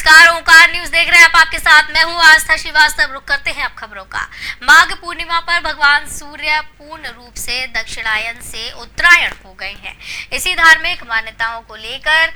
नमस्कार, ओंकार न्यूज देख रहे हैं आप। आपके साथ मैं हूं आस्था श्रीवास्तव। रुक करते हैं अब खबरों का। माघ पूर्णिमा पर भगवान सूर्य पूर्ण रूप से दक्षिणायन से उत्तरायण हो गए हैं। इसी धार्मिक मान्यताओं को लेकर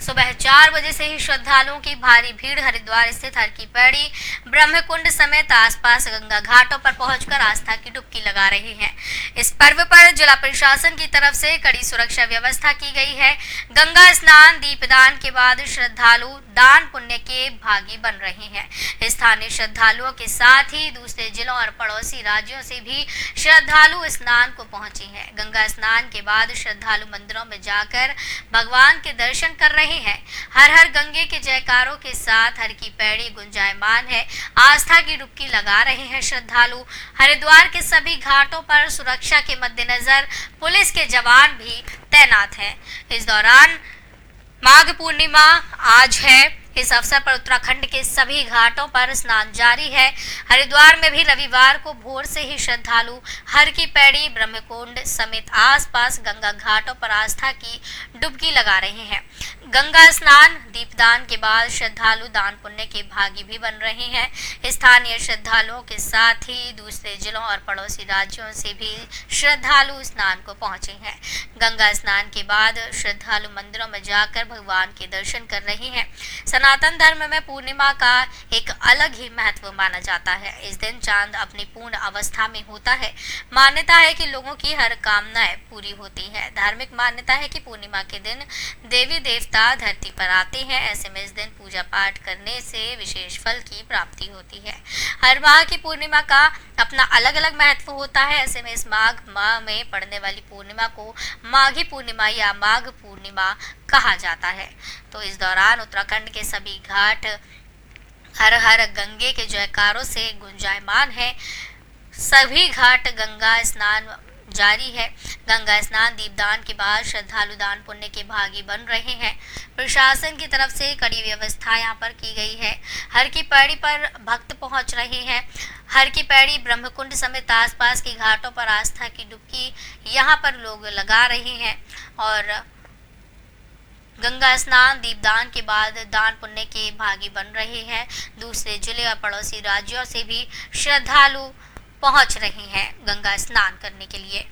सुबह 4 बजे से ही श्रद्धालुओं की भारी भीड़ हरिद्वार स्थित हर की पैड़ी, ब्रह्मकुंड समेत आसपास गंगा घाटों पर पहुंचकर आस्था की डुबकी लगा रहे हैं। इस पर्व पर जिला प्रशासन की तरफ से कड़ी सुरक्षा व्यवस्था की गई है। गंगा स्नान दीपदान के बाद श्रद्धालु दान पुण्य के भागी बन रहे हैं। स्थानीय श्रद्धालुओं के साथ ही दूसरे जिलों और पड़ोसी राज्यों से भी श्रद्धालु स्नान को पहुंचे हैं। गंगा स्नान के बाद श्रद्धालु मंदिरों में जाकर भगवान के दर्शन कर रहे हैं। हर हर गंगे के जयकारों के साथ हर की पैड़ी गुंजायमान है। आस्था की डुबकी लगा रहे हैं श्रद्धालु। हरिद्वार के सभी घाटों पर सुरक्षा के मद्देनजर पुलिस के जवान भी तैनात हैं। इस दौरान माघ पूर्णिमा आज है। इस अवसर पर उत्तराखंड के सभी घाटों पर स्नान जारी है। हरिद्वार में भी रविवार को भोर से ही श्रद्धालु हर की पैड़ी, ब्रह्मकुंड समेत आसपास गंगा घाटों पर आस्था की डुबकी लगा रहे हैं। गंगा स्नान दीपदान के बाद श्रद्धालु दान पुण्य के भागी भी बन रहे हैं। स्थानीय श्रद्धालुओं के साथ ही दूसरे जिलों और पड़ोसी राज्यों से भी श्रद्धालु स्नान को पहुंचे हैं। गंगा स्नान के बाद श्रद्धालु मंदिरों में जाकर भगवान के दर्शन कर रहे हैं। सनातन धर्म में पूर्णिमा का एक अलग ही महत्व माना जाता है। इस दिन चांद अपनी पूर्ण अवस्था में होता है। मान्यता है कि लोगों की हर कामनाएं पूरी होती है। धार्मिक मान्यता है कि पूर्णिमा के दिन देवी देवता धरती पर आते हैं। ऐसे में इस दिन पूजा पाठ करने से विशेष फल की प्राप्ति होती है। हर माह की पूर्णिमा का अपना अलग अलग महत्व होता है। ऐसे में इस माघ माह में पड़ने वाली पूर्णिमा को माघी पूर्णिमा या माघ पूर्णिमा कहा जाता है। तो इस दौरान उत्तराखंड के सभी घाट हर हर गंगे के जयकारों से गुंजायमान है। सभी घाट गंगा स्नान जारी है। गंगा स्नान दीपदान के बाद श्रद्धालु दान पुण्य के भागी बन रहे हैं। प्रशासन की तरफ से कड़ी व्यवस्था यहाँ पर की गई है। हर की पैड़ी पर भक्त पहुंच रहे हैं। हर की पैड़ी, ब्रह्मकुंड समेत आसपास के घाटों पर आस्था की डुबकी यहाँ पर लोग लगा रहे हैं और गंगा स्नान दीपदान के बाद दान पुण्य के भागी बन रहे हैं। दूसरे जिले और पड़ोसी राज्यों से भी श्रद्धालु पहुंच रहे हैं गंगा स्नान करने के लिए।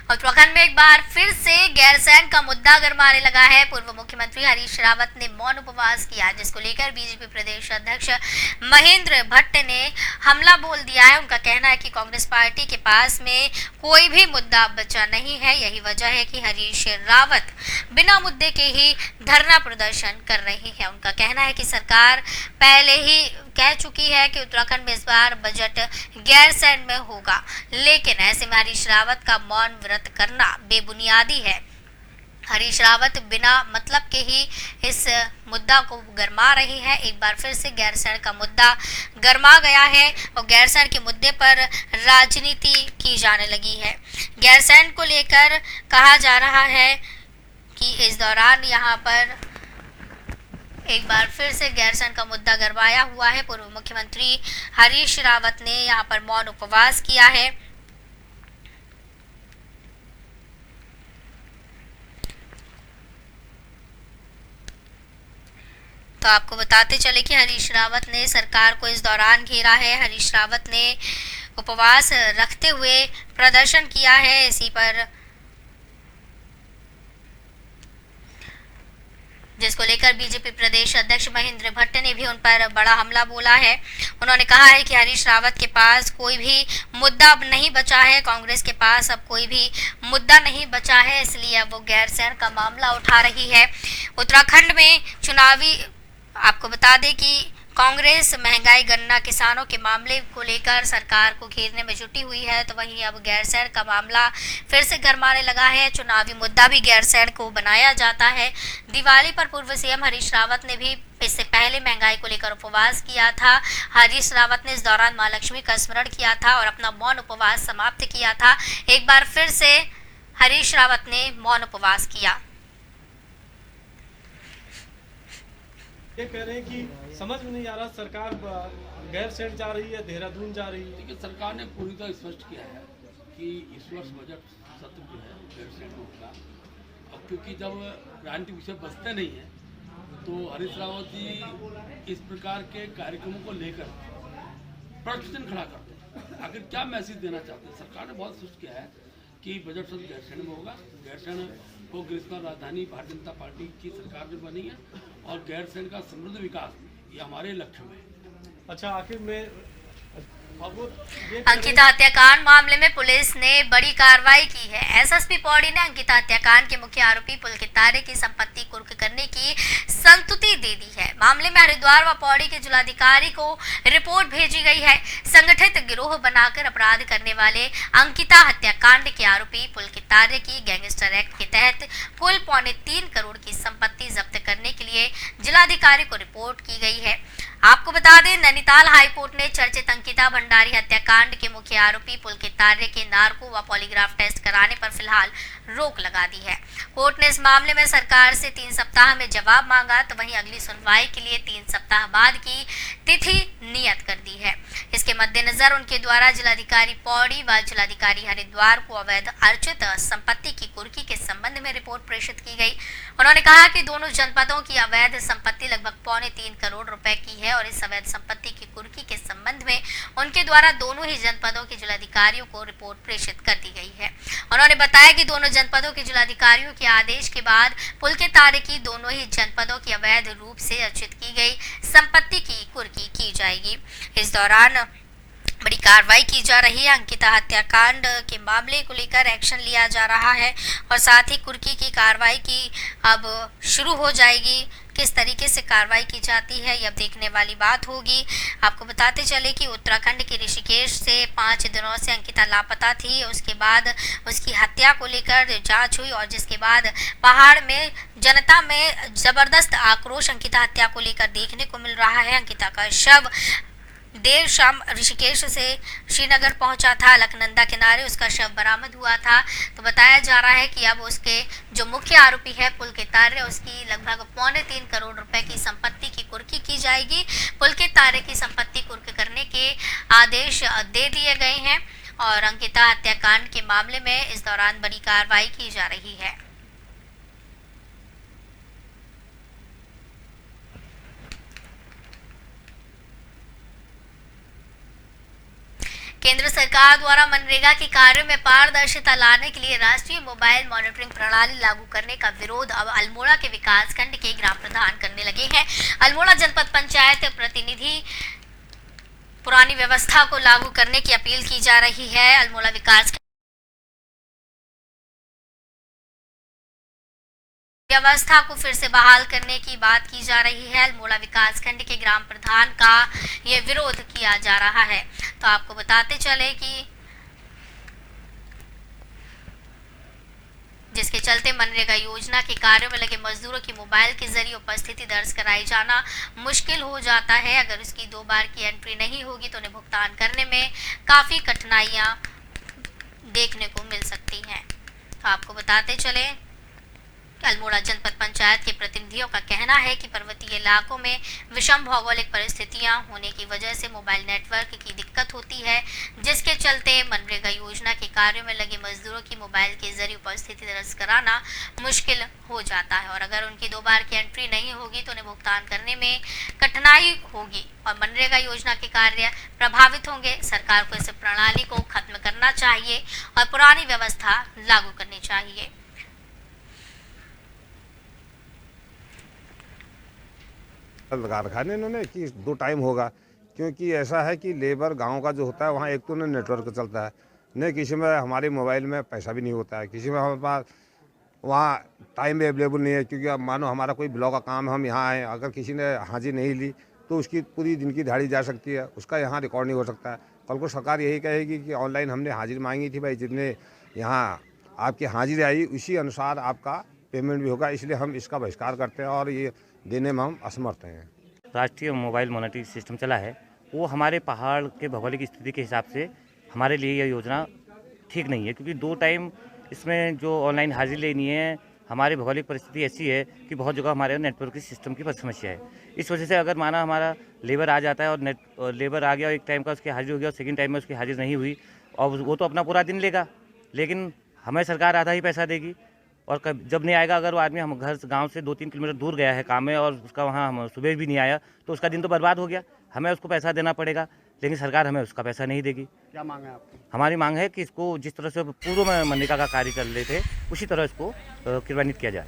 उत्तराखंड में एक बार फिर से गैरसैंण का मुद्दा गरमाने लगा है। पूर्व मुख्यमंत्री हरीश रावत ने मौन उपवास किया, जिसको लेकर बीजेपी प्रदेश अध्यक्ष महेंद्र भट्ट ने हमला बोल दिया है। उनका कहना है कि कांग्रेस पार्टी के पास में कोई भी मुद्दा बचा नहीं है। यही वजह है कि हरीश रावत बिना मुद्दे के ही धरना प्रदर्शन कर रहे हैं। उनका कहना है कि सरकार पहले ही कह चुकी है कि उत्तराखंड में इस बार बजट गैरसैंण में होगा, लेकिन ऐसे में हरीश रावत का मौन व्रत करना बेबुनियादी है। हरीश रावत बिना मतलब के ही इस मुद्दा को गरमा रहे हैं। एक बार फिर से गैरसैंण का मुद्दा गरमा गया है और गैरसैंण के मुद्दे पर राजनीति की जाने लगी है। गैरसैंण को लेकर कहा जा रहा है कि इस दौरान यहाँ पर एक बार फिर से गैरसैंण का मुद्दा गरमाया हुआ है। पूर्व मुख्यमंत्री हरीश रावत ने यहाँ पर मौन उपवास किया है। तो आपको बताते चले कि हरीश रावत ने सरकार को इस दौरान घेरा है। हरीश रावत ने उपवास रखते हुए प्रदर्शन किया है। इसी पर जिसको लेकर बीजेपी प्रदेश अध्यक्ष महेंद्र भट्ट ने भी उन पर बड़ा हमला बोला है। उन्होंने कहा है कि हरीश रावत के पास कोई भी मुद्दा अब नहीं बचा है। कांग्रेस के पास अब कोई भी मुद्दा नहीं बचा है, इसलिए अब वो गैरसैंण का मामला उठा रही है। उत्तराखंड में चुनावी आपको बता दें कि कांग्रेस महंगाई, गन्ना, किसानों के मामले को लेकर सरकार को घेरने में जुटी हुई है। तो वहीं अब गैरसैंण का मामला फिर से गरमाने लगा है। चुनावी मुद्दा भी गैरसैंण को बनाया जाता है। दिवाली पर पूर्व सीएम हरीश रावत ने भी इससे पहले महंगाई को लेकर उपवास किया था। हरीश रावत ने इस दौरान मां लक्ष्मी का स्मरण किया था और अपना मौन उपवास समाप्त किया था। एक बार फिर से हरीश रावत ने मौन उपवास किया। ये कह रहे हैं कि समझ में नहीं आ रहा सरकार गैरसैंण जा रही है, देहरादून जा रही है। देखिए, सरकार ने पूरी तरह स्पष्ट किया है कि इस वर्ष बजट सत्र जो है गैरसैंण में होगा। अब क्योंकि जब राजनीतिक विषय बचते नहीं है तो हरीश रावत जी इस प्रकार के कार्यक्रमों को लेकर प्रश्न खड़ा करते हैं। आखिर क्या मैसेज देना चाहते हैं? सरकार ने बहुत स्पष्ट किया है कि बजट सत्र गैरसैंण में होगा। गैरसैंण को ग्रीष्म राजधानी भारतीय जनता पार्टी की सरकार जो बनी है और गैरसैंण का समृद्ध विकास ये हमारे लक्ष्य में है। अच्छा, आखिर में अंकिता हत्याकांड मामले में पुलिस ने बड़ी कार्रवाई की है। एसएसपी पौड़ी ने अंकिता हत्याकांड के मुख्य आरोपी पुलकित तारे की संपत्ति कुर्क करने की संस्तुति दे दी है। मामले में हरिद्वार व पौड़ी के जिलाधिकारी को रिपोर्ट भेजी गई है। संगठित गिरोह बनाकर अपराध करने वाले अंकिता हत्याकांड के आरोपी पुलकित तारे की गैंगस्टर एक्ट के तहत कुल 3.25 करोड़ की संपत्ति जब्त करने के लिए जिलाधिकारी को रिपोर्ट की गई है। आपको बता दें, नैनीताल हाईकोर्ट ने चर्चित अंकिता भंडारी हत्याकांड के मुख्य आरोपी पुलकित तारे के नार्को व पॉलीग्राफ टेस्ट कराने पर फिलहाल रोक लगा दी है। कोर्ट ने इस मामले में सरकार से 3 सप्ताह में जवाब मांगा, तो वहीं अगली सुनवाई के लिए 3 सप्ताह बाद की तिथि नियत कर दी है। इसके मद्देनजर उनके द्वारा जिलाधिकारी पौड़ी व जिलाधिकारी हरिद्वार को अवैध अर्जित संपत्ति की कुर्की के संबंध में रिपोर्ट प्रेषित की गई। उन्होंने कहा कि दोनों जनपदों की अवैध संपत्ति लगभग 3.25 करोड़ रुपए की है और इस अवैध संपत्ति की कुर्की के संबंध में उनके द्वारा दोनों ही जनपदों के जिलाधिकारियों को रिपोर्ट प्रेषित कर दी गई है। उन्होंने बताया कि दोनों जनपदों के जिलाधिकारियों के आदेश के बाद पुलकित तारे की दोनों ही जनपदों की अवैध रूप से अर्जित की गई संपत्ति की कुर्की की जाएगी। इस दौरान बड़ी कार्रवाई की जा रही है। अंकिता हत्याकांड के मामले को लेकर एक्शन लिया जा रहा है और साथ ही कुर्की की कार्रवाई की अब शुरू हो जाएगी। किस तरीके से कार्रवाई की जाती है यह देखने वाली बात होगी। आपको बताते चले कि उत्तराखंड के ऋषिकेश से 5 दिनों से अंकिता लापता थी। उसके बाद उसकी हत्या को लेकर जांच हुई और जिसके बाद पहाड़ में जनता में जबरदस्त आक्रोश अंकिता हत्या को लेकर देखने को मिल रहा है। अंकिता का शव देर शाम ऋषिकेश से श्रीनगर पहुंचा था। अलकनंदा किनारे उसका शव बरामद हुआ था। तो बताया जा रहा है कि अब उसके जो मुख्य आरोपी है पुलकित तारे, उसकी लगभग 3.25 करोड़ रुपए की संपत्ति की कुर्की की जाएगी। पुलकित तारे की संपत्ति कुर्क करने के आदेश दे दिए गए हैं और अंकिता हत्याकांड के मामले में इस दौरान बड़ी कार्रवाई की जा रही है। केंद्र सरकार द्वारा मनरेगा के कार्यों में पारदर्शिता लाने के लिए राष्ट्रीय मोबाइल मॉनिटरिंग प्रणाली लागू करने का विरोध अब अल्मोड़ा के विकासखंड के ग्राम प्रधान करने लगे हैं। अल्मोड़ा जनपद पंचायत प्रतिनिधि पुरानी व्यवस्था को लागू करने की अपील की जा रही है। अल्मोड़ा विकास व्यवस्था को फिर से बहाल करने की बात की जा रही है। अल्मोड़ा विकासखंड के ग्राम प्रधान का ये विरोध किया जा रहा है। तो आपको बताते चले कि जिसके चलते मनरेगा योजना के कार्यों में लगे मजदूरों की मोबाइल के जरिए उपस्थिति दर्ज कराई जाना मुश्किल हो जाता है। अगर उसकी 2 बार की एंट्री नहीं होगी तो उन्हें भुगतान करने में काफी कठिनाइयां देखने को मिल सकती हैं। तो आपको बताते चले अल्मोड़ा जनपद पंचायत के प्रतिनिधियों का कहना है कि पर्वतीय इलाकों में विषम भौगोलिक परिस्थितियां होने की वजह से मोबाइल नेटवर्क की दिक्कत होती है, जिसके चलते मनरेगा योजना के कार्यों में लगे मजदूरों की मोबाइल के जरिए उपस्थिति दर्ज कराना मुश्किल हो जाता है और अगर उनकी 2 बार की एंट्री नहीं होगी तो उन्हें भुगतान करने में कठिनाई होगी और मनरेगा योजना के कार्य प्रभावित होंगे। सरकार को इस प्रणाली को खत्म करना चाहिए और पुरानी व्यवस्था लागू करनी चाहिए। कारखाने इन्होंने कि 2 टाइम होगा, क्योंकि ऐसा है कि लेबर गांव का जो होता है वहाँ एक तो न नेटवर्क चलता है, न किसी में हमारे मोबाइल में पैसा भी नहीं होता है, किसी में हमारे पास वहाँ टाइम भी अवेलेबल नहीं है। क्योंकि अब मानो हमारा कोई ब्लॉक का काम है, हम यहाँ आए, अगर किसी ने हाजिर नहीं ली तो उसकी पूरी दिन की दिहाड़ी जा सकती है, उसका यहाँ रिकॉर्ड नहीं हो सकता है। कल को सरकार यही कहेगी कि ऑनलाइन हमने हाजिर मांगी थी, भाई जितने यहाँ आपकी हाजिरी आई उसी अनुसार आपका पेमेंट भी होगा, इसलिए हम इसका बहिष्कार करते हैं और ये देने में हम असमर्थ हैं। राष्ट्रीय मोबाइल मॉनिटरिंग सिस्टम चला है, वो हमारे पहाड़ के भौगोलिक स्थिति के हिसाब से हमारे लिए यह योजना ठीक नहीं है, क्योंकि 2 टाइम इसमें जो ऑनलाइन हाजिरी लेनी है हमारी भौगोलिक परिस्थिति ऐसी है कि बहुत जगह हमारे नेटवर्क की सिस्टम की समस्या है। इस वजह से अगर माना हमारा लेबर आ जाता है और लेबर आ गया और एक टाइम का उसकी हाजिर हो गया और सेकंड टाइम में उसकी हाजिर नहीं हुई और वो तो अपना पूरा दिन लेगा, लेकिन हमें सरकार आधा ही पैसा देगी। और जब नहीं आएगा, अगर वो आदमी हम घर गाँव से 2-3 किलोमीटर दूर गया है काम में और उसका वहाँ हम सुबह भी नहीं आया तो उसका दिन तो बर्बाद हो गया, हमें उसको पैसा देना पड़ेगा, लेकिन सरकार हमें उसका पैसा नहीं देगी। क्या मांग है आपकी? हमारी मांग है कि इसको जिस तरह से पूर्व में मनरेगा का कार्य चल रहे थे उसी तरह इसको क्रियान्वित किया जाए।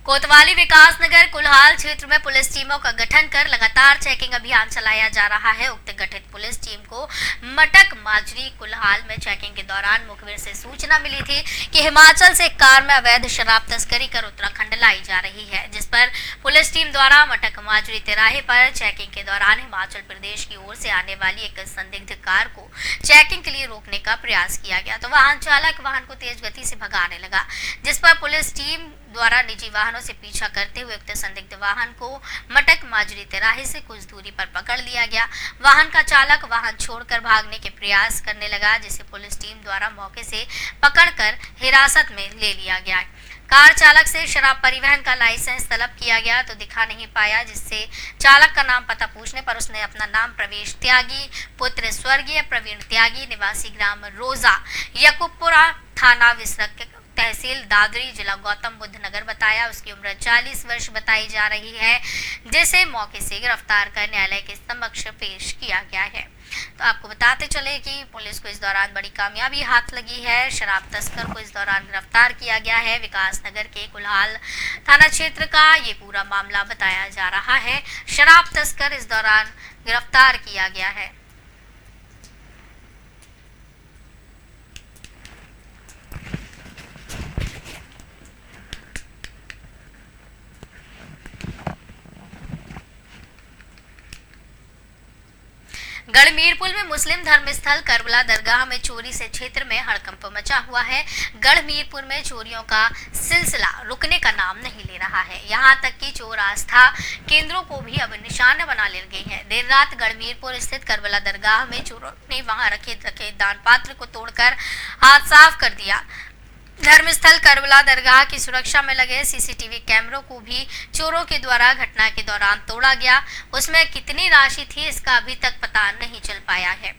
कोतवाली विकास नगर कुल्हाल क्षेत्र में पुलिस टीमों का गठन कर लगातार चेकिंग अभियान चलाया जा रहा है। उक्त गठित पुलिस टीम को मटक माजरी कुल्हाल में चेकिंग के दौरान मुखबिर से सूचना मिली थी कि हिमाचल से कार में अवैध शराब तस्करी कर उत्तराखंड लाई जा रही है, जिस पर पुलिस टीम द्वारा मटक माजरी तिराहे पर चेकिंग के दौरान हिमाचल प्रदेश की ओर से आने वाली एक संदिग्ध कार को चेकिंग के लिए रोकने का प्रयास किया गया तो वाहन चालक वाहन को तेज गति से भगाने लगा, जिस पर पुलिस टीम द्वारा निजी वाहनों से पीछा करते हुए उक्त संदिग्ध वाहन को मटक माजरी तिराहे से कुछ दूरी पर पकड़ लिया गया। वाहन का चालक वाहन छोड़कर भागने के प्रयास करने लगा, जिसे पुलिस टीम द्वारा मौके से पकड़कर हिरासत में ले लिया गया। कार चालक से शराब परिवहन का लाइसेंस तलब किया गया तो दिखा नहीं पाया, जिससे चालक का नाम पता पूछने पर उसने अपना नाम प्रवेश त्यागी पुत्र स्वर्गीय प्रवीण त्यागी निवासी ग्राम रोजा यकूबपुरा थाना विसरक तहसील दादरी जिला गौतम बुद्ध नगर बताया। उसकी उम्र 40 वर्ष बताई जा रही है, जिसे मौके से गिरफ्तार कर न्यायालय के समक्ष पेश किया गया है। तो आपको बताते चले कि पुलिस को इस दौरान बड़ी कामयाबी हाथ लगी है। शराब तस्कर को इस दौरान गिरफ्तार किया गया है। विकास नगर के कुल्हाल थाना क्षेत्र का ये पूरा मामला बताया जा रहा है। शराब तस्कर इस दौरान गिरफ्तार किया गया है। गढ़मीरपुर में मुस्लिम धर्मस्थल करबला दरगाह में चोरी से क्षेत्र में हड़कंप मचा हुआ है। गढ़मीरपुर में चोरियों का सिलसिला रुकने का नाम नहीं ले रहा है। यहां तक कि चोर आस्था केंद्रों को भी अब निशाना बना ले गए हैं। देर रात गढ़मीरपुर स्थित करबला दरगाह में चोरों ने वहां रखे दान पात्र को तोड़कर हाथ साफ कर दिया। धर्मस्थल करबला दरगाह की सुरक्षा में लगे सीसीटीवी कैमरों को भी चोरों के द्वारा घटना के दौरान तोड़ा गया। उसमें कितनी राशि थी इसका अभी तक पता नहीं चल पाया है।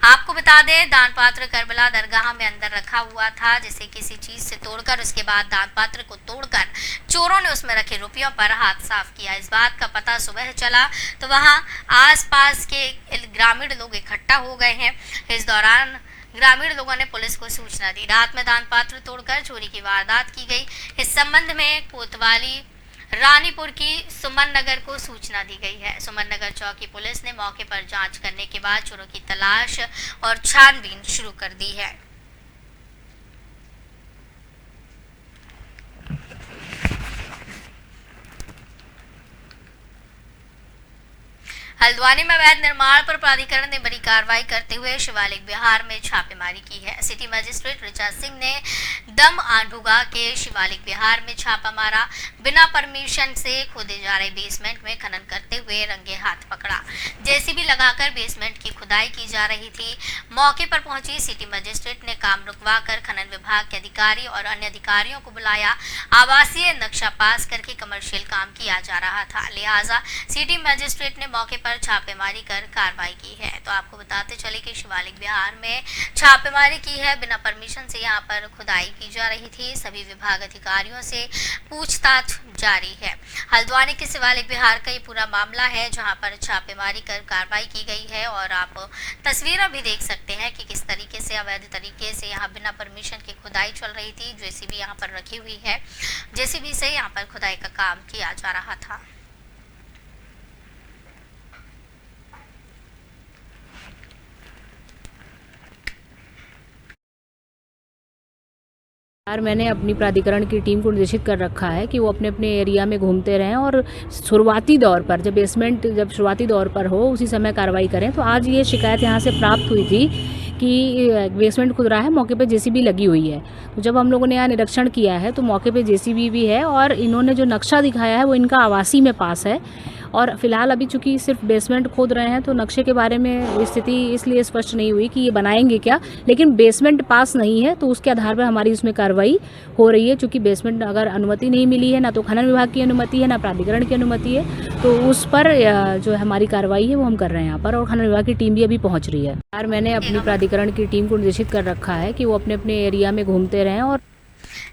आपको बता दें, दान पात्र करबला दरगाह में अंदर रखा हुआ था, जिसे किसी चीज से तोड़कर उसके बाद दान पात्र को तोड़कर चोरों ने उसमें रखे रुपयों पर हाथ साफ किया। इस बात का पता सुबह चला तो वहां आसपास के ग्रामीण लोग इकट्ठा हो गए हैं। इस दौरान ग्रामीण लोगों ने पुलिस को सूचना दी। रात में दान पात्र तोड़कर चोरी की वारदात की गई। इस संबंध में कोतवाली रानीपुर की सुमन नगर को सूचना दी गई है। सुमन नगर चौकी पुलिस ने मौके पर जांच करने के बाद चोरों की तलाश और छानबीन शुरू कर दी है। हल्द्वानी में अवैध निर्माण पर प्राधिकरण ने बड़ी कार्रवाई करते हुए शिवालिक विहार में छापेमारी की है। सिटी मजिस्ट्रेट ऋचा सिंह ने दम आंडुगा के शिवालिक विहार में छापा मारा। बिना परमिशन से खोदे जा रहे बेसमेंट में खनन करते हुए रंगे हाथ पकड़ा। जेसीबी लगाकर बेसमेंट की खुदाई की जा रही थी। मौके पर पहुंची सिटी मजिस्ट्रेट ने काम रुकवाकर खनन विभाग के अधिकारी और अन्य अधिकारियों को बुलाया। आवासीय नक्शा पास करके कमर्शियल काम किया जा रहा था, लिहाजा सिटी मजिस्ट्रेट ने मौके पर छापेमारी कर कार्रवाई की है। तो आपको बताते चले कि शिवालिक विहार में छापेमारी की है। बिना परमिशन से यहाँ पर खुदाई की जा रही थी। सभी विभाग अधिकारियों से पूछताछ जारी है। हल्द्वानी के शिवालिक विहार का ये पूरा मामला है, जहाँ पर छापेमारी कर कार्रवाई की गई है। और आप तस्वीरें भी देख सकते हैं कि किस तरीके से अवैध तरीके से यहाँ बिना परमिशन की खुदाई चल रही थी। जेसीबी यहाँ पर रखी हुई है, जेसीबी से यहाँ पर खुदाई का काम किया जा रहा था। मैंने अपनी प्राधिकरण की टीम को निर्देशित कर रखा है कि वो अपने अपने एरिया में घूमते रहें और शुरुआती दौर पर जब शुरुआती दौर पर हो उसी समय कार्रवाई करें। तो आज ये शिकायत यहाँ से प्राप्त हुई थी कि बेसमेंट खुद रहा है, मौके पे जेसीबी लगी हुई है। तो जब हम लोगों ने यहाँ निरीक्षण किया है तो मौके पे जेसीबी भी है और इन्होंने जो नक्शा दिखाया है वो इनका आवासी में पास है और फिलहाल अभी चूंकि सिर्फ बेसमेंट खोद रहे हैं तो नक्शे के बारे में स्थिति इसलिए स्पष्ट नहीं हुई कि ये बनाएंगे क्या, लेकिन बेसमेंट पास नहीं है तो उसके आधार पर हमारी उसमें कार्रवाई हो रही है। चूँकि बेसमेंट अगर अनुमति नहीं मिली है, ना तो खनन विभाग की अनुमति है, ना प्राधिकरण की अनुमति है, तो उस पर जो हमारी कार्रवाई है वो हम कर रहे हैं यहाँ पर, और खनन विभाग की टीम भी अभी पहुँच रही है। यार मैंने अपनी प्राधिकरण की टीम को निर्देशित कर रखा है कि वो अपने अपने एरिया में घूमते रहें। और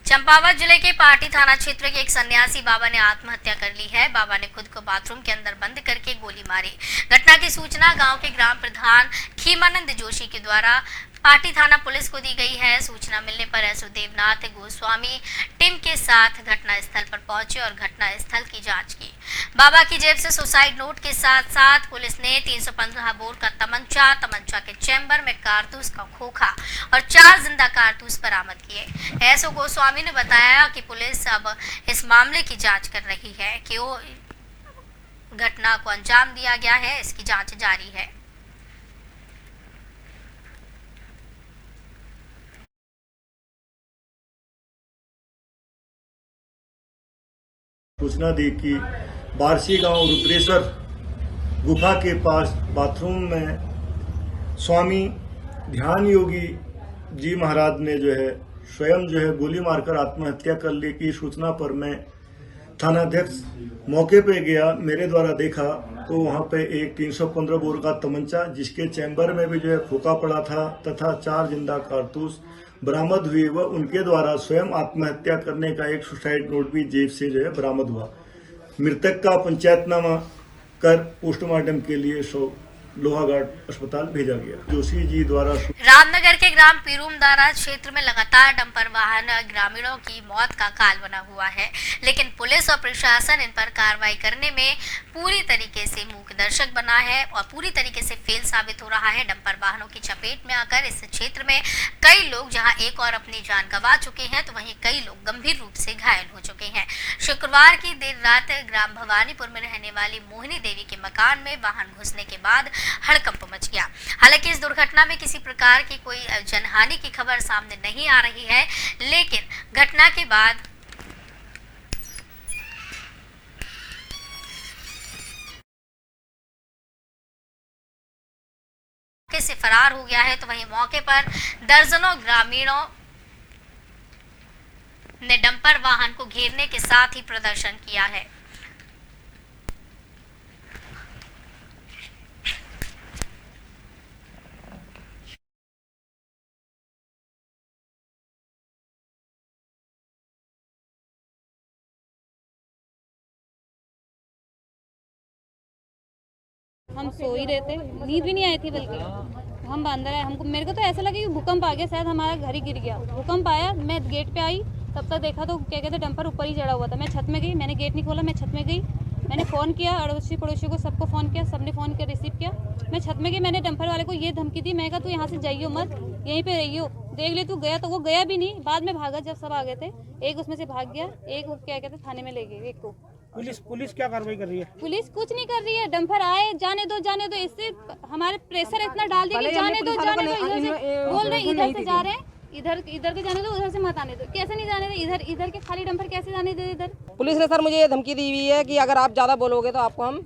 चंपावत जिले के पाटी थाना क्षेत्र के एक सन्यासी बाबा ने आत्महत्या कर ली है। बाबा ने खुद को बाथरूम के अंदर बंद करके गोली मारी। घटना की सूचना गांव के ग्राम प्रधान खीमानंद जोशी के द्वारा पाटी थाना पुलिस को दी गई है। सूचना मिलने पर एसओ देवनाथ गोस्वामी टीम के साथ घटना स्थल पर पहुंचे और घटना स्थल की जांच की। बाबा की जेब से सुसाइड नोट के साथ साथ पुलिस ने 315 बोर का तमंचा के चैम्बर में कारतूस का खोखा और 4 जिंदा कारतूस बरामद किए। एसओ गोस्वामी ने बताया कि पुलिस अब इस मामले की जांच कर रही है कि वो घटना को अंजाम दिया गया है, इसकी जांच जारी है। सूचना दी कि बारसी गांव रुद्रेश्वर गुफा के पास बाथरूम में स्वामी ध्यान योगी जी महाराज ने स्वयं गोली मारकर आत्महत्या कर ली की सूचना पर मैं थानाध्यक्ष मौके पे गया। मेरे द्वारा देखा तो वहां पे एक 315 बोर का तमंचा, जिसके चैम्बर में भी खोखा पड़ा था, तथा 4 जिंदा कारतूस बरामद हुए व उनके द्वारा स्वयं आत्महत्या करने का एक सुसाइड नोट भी जेब से बरामद हुआ। मृतक का पंचायतनामा कर पोस्टमार्टम के लिए लोहाघाट अस्पताल भेजा गया। जोशी जी द्वारा रामनगर के ग्राम पीरूमदारा क्षेत्र में लगातार डंपर वाहन ग्रामीणों की मौत का काल बना हुआ है, लेकिन पुलिस और प्रशासन इन पर कार्रवाई करने में पूरी तरीके से मूकदर्शक बना है और पूरी तरीके से फेल साबित हो रहा है। डंपर वाहनों की चपेट में आकर इस क्षेत्र में कई लोग जहां एक और अपनी जान गंवा चुके हैं, तो वहीं कई लोग गंभीर रूप से घायल हो चुके हैं। शुक्रवार की देर रात ग्राम भवानीपुर में रहने वाली मोहिनी देवी के मकान में वाहन घुसने के बाद हड़कंप मच गया। हालांकि इस दुर्घटना में किसी प्रकार की कोई जनहानि की खबर सामने नहीं आ रही है, लेकिन घटना के बाद से फरार हो गया है, तो वहीं मौके पर दर्जनों ग्रामीणों ने डंपर वाहन को घेरने के साथ ही प्रदर्शन किया है। हम सो ही रहे थे, नींद भी नहीं आई थी, बल्कि हम अंदर आए। हमको मेरे को तो ऐसा लगा कि भूकंप आ गया, शायद हमारा घर ही गिर गया। भूकंप आया, मैं गेट पे आई, तब तक देखा तो क्या कहते डंपर ऊपर ही चढ़ा हुआ था। मैं छत में गई, मैंने गेट नहीं खोला, मैं छत में गई, मैंने फ़ोन किया अड़ोसी पड़ोसी को, सबको फ़ोन किया, सबने फ़ोन किया, रिसीव किया। मैं छत में गई, मैंने डंपर वाले को ये धमकी दी, मैं कहा तू यहाँ से जाइयो मत, यहीं पे रहियो, देख ले तू गया तो वो गया भी नहीं। बाद में भागा, जब सब आ गए थे, एक उसमें से भाग गया, एक क्या कहते थाने में ले गए एक को। पुलिस क्या कार्रवाई कर रही है? पुलिस कुछ नहीं कर रही है। डंपर आए, जाने दो, इससे हमारे प्रेशर इतना डाल दिया कि जाने दो, इधर से बोल रहे इधर से जा रहे हैं, इधर के जाने दो, उधर से मत आने दो। कैसे नहीं जाने दे? इधर के खाली डंपर कैसे जाने दे? इधर पुलिस ने सर मुझे ये धमकी दी हुई है कि अगर आप ज़्यादा बोलोगे तो आपको हम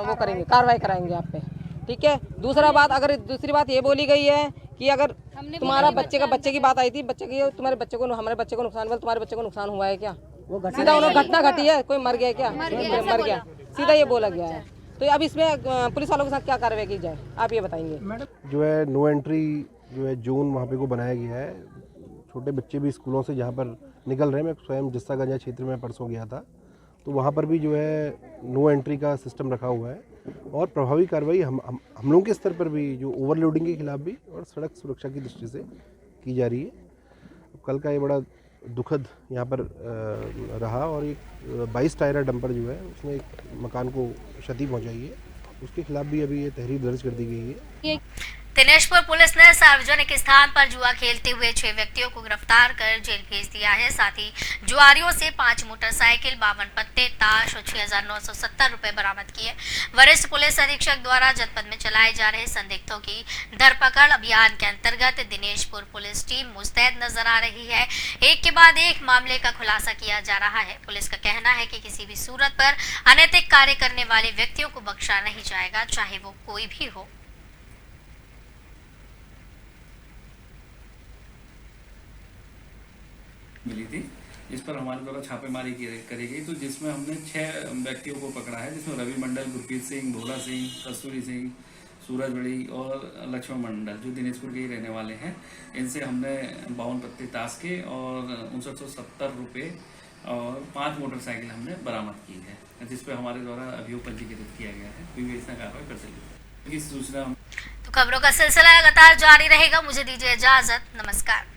वो करेंगे, कार्रवाई कराएंगे आप पे, ठीक है। दूसरी बात ये बोली गई है कि अगर तुम्हारा बच्चे की बात आई थी, हमारे बच्चे को नुकसान हुआ, तुम्हारे बच्चे को नुकसान हुआ है क्या? वो सीधा उन्होंने घटना घटी है, कोई मर गया क्या? मर गया, सीधा ये बोला गया है। तो अब इसमें पुलिस वालों के साथ क्या कार्रवाई की जाए, आप ये बताएंगे। जो है नो एंट्री जोन वहाँ पे को बनाया गया है। छोटे बच्चे भी स्कूलों से जहाँ पर निकल रहे हैं, मैं स्वयं जिस्सागंजा क्षेत्र में परसों गया था, तो वहाँ पर भी जो है नो एंट्री का सिस्टम रखा हुआ है और प्रभावी कार्रवाई हम लोगों के स्तर पर भी जो ओवरलोडिंग के खिलाफ भी और सड़क सुरक्षा की दृष्टि से की जा रही है। कल का ये बड़ा दुखद यहाँ पर रहा और एक 22 टायरा डंपर जो है उसने एक मकान को क्षति पहुँचाई है, उसके खिलाफ भी अभी ये तहरीर दर्ज कर दी गई है। दिनेशपुर पुलिस ने सार्वजनिक स्थान पर जुआ खेलते हुए 6 व्यक्तियों को गिरफ्तार कर जेल भेज दिया है। साथ ही जुआरियों से 5 मोटरसाइकिल, 52 पत्ते, ताश और 6,970 रुपए बरामद किए। वरिष्ठ पुलिस अधीक्षक द्वारा जनपद में चलाए जा रहे संदिग्धों की धरपकड़ अभियान के अंतर्गत दिनेशपुर पुलिस टीम मुस्तैद नजर आ रही है। एक के बाद एक मामले का खुलासा किया जा रहा है। पुलिस का कहना है कि किसी भी सूरत पर अनैतिक कार्य करने वाले व्यक्तियों को बख्शा नहीं जाएगा, चाहे वो कोई भी हो। मिली थी, इस पर हमारे द्वारा छापेमारी करी गई, तो जिसमें हमने 6 व्यक्तियों को पकड़ा है, जिसमें रवि मंडल, गुरप्रीत सिंह, भोला सिंह, कस्तूरी सिंह, सूरज बड़ी और लक्ष्मण मंडल, जो दिनेशपुर के ही रहने वाले हैं। इनसे हमने 52 पत्ते ताश के और 5970 रुपये और 5 मोटरसाइकिल हमने बरामद की है, जिस पर हमारे द्वारा अभियोग पंजीकृत किया गया है। विवेचना कार्रवाई कर सकते हैं। सूचना तो खबरों का सिलसिला लगातार जारी रहेगा। मुझे दीजिए इजाजत, नमस्कार।